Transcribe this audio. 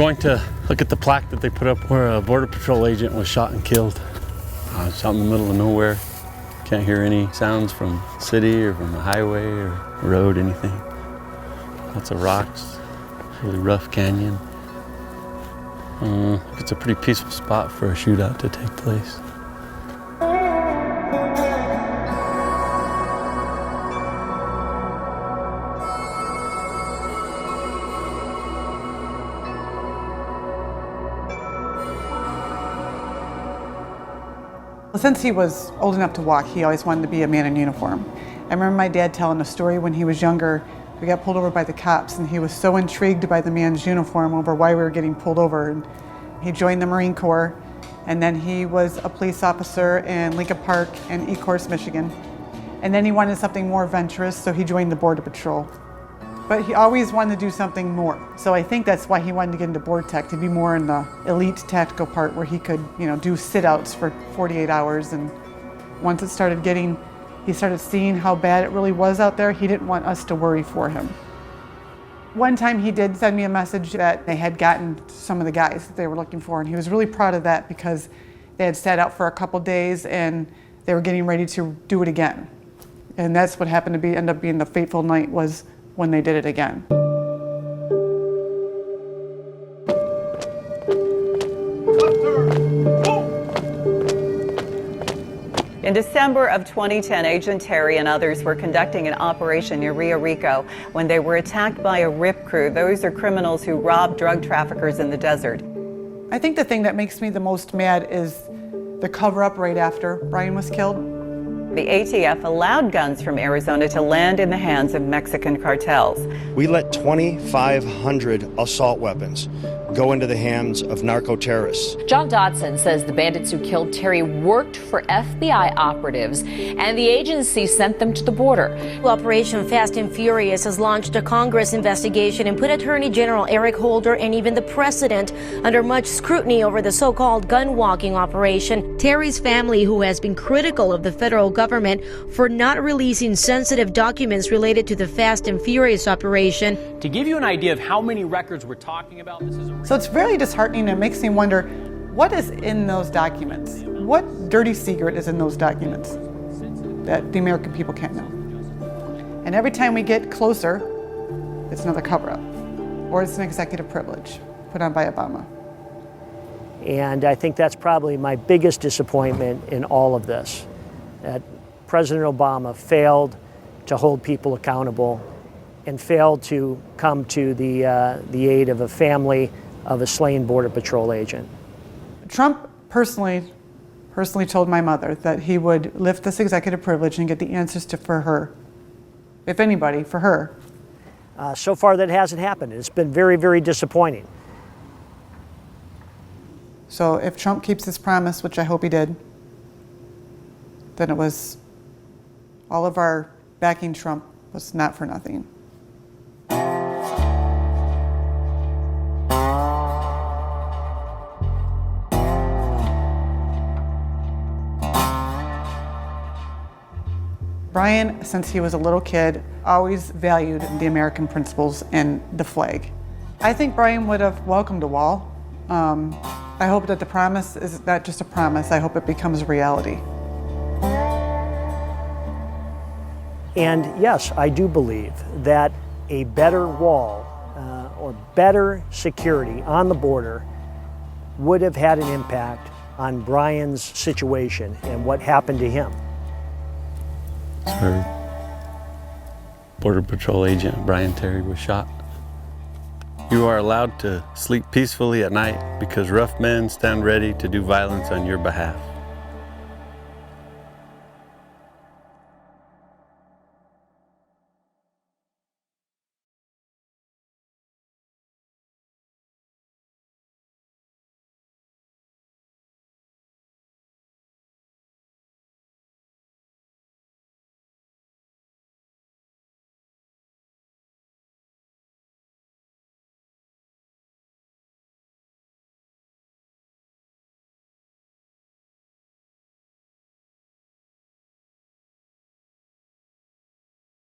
going to look at the plaque that they put up where a Border Patrol agent was shot and killed. It's out in the middle of nowhere. Can't hear any sounds from the city or from the highway or road, anything. Lots of rocks, really rough canyon. It's a pretty peaceful spot for a shootout to take place. Since he was old enough to walk, he always wanted to be a man in uniform. I remember my dad telling a story when he was younger. We got pulled over by the cops, and he was so intrigued by the man's uniform over why we were getting pulled over. And he joined the Marine Corps, and then he was a police officer in Lincoln Park and Ecorse, Michigan. And then he wanted something more adventurous, so he joined the Border Patrol. But he always wanted to do something more. So I think that's why he wanted to get into board tech, to be more in the elite tactical part where he could, do sit-outs for 48 hours. And once he started seeing how bad it really was out there, he didn't want us to worry for him. One time he did send me a message that they had gotten some of the guys that they were looking for, and he was really proud of that because they had sat out for a couple days and they were getting ready to do it again. And that's what happened to end up being the fateful night, was when they did it again. In December of 2010, Agent Terry and others were conducting an operation near Rio Rico when they were attacked by a RIP crew. Those are criminals who rob drug traffickers in the desert. I think the thing that makes me the most mad is the cover-up right after Brian was killed. The ATF allowed guns from Arizona to land in the hands of Mexican cartels. We let 2,500 assault weapons go into the hands of narco-terrorists. John Dodson says the bandits who killed Terry worked for FBI operatives, and the agency sent them to the border. Operation Fast and Furious has launched a Congress investigation and put Attorney General Eric Holder and even the president under much scrutiny over the so-called gun-walking operation. Terry's family, who has been critical of the federal government for not releasing sensitive documents related to the Fast and Furious operation. To give you an idea of how many records we're talking about, this is So it's very disheartening. It makes me wonder, what is in those documents? What dirty secret is in those documents that the American people can't know? And every time we get closer, it's another cover-up, or it's an executive privilege put on by Obama. And I think that's probably my biggest disappointment in all of this, that President Obama failed to hold people accountable and failed to come to the aid of a family of a slain Border Patrol agent. Trump personally told my mother that he would lift this executive privilege and get the answers for her, if anybody, for her. So far that hasn't happened. It's been very, very disappointing. So if Trump keeps his promise, which I hope he did, then it was all of our backing Trump was not for nothing. Brian, since he was a little kid, always valued the American principles and the flag. I think Brian would have welcomed a wall. I hope that the promise is not just a promise, I hope it becomes a reality. And yes, I do believe that a better wall or better security on the border would have had an impact on Brian's situation and what happened to him. Sir, Border Patrol agent Brian Terry was shot. You are allowed to sleep peacefully at night because rough men stand ready to do violence on your behalf.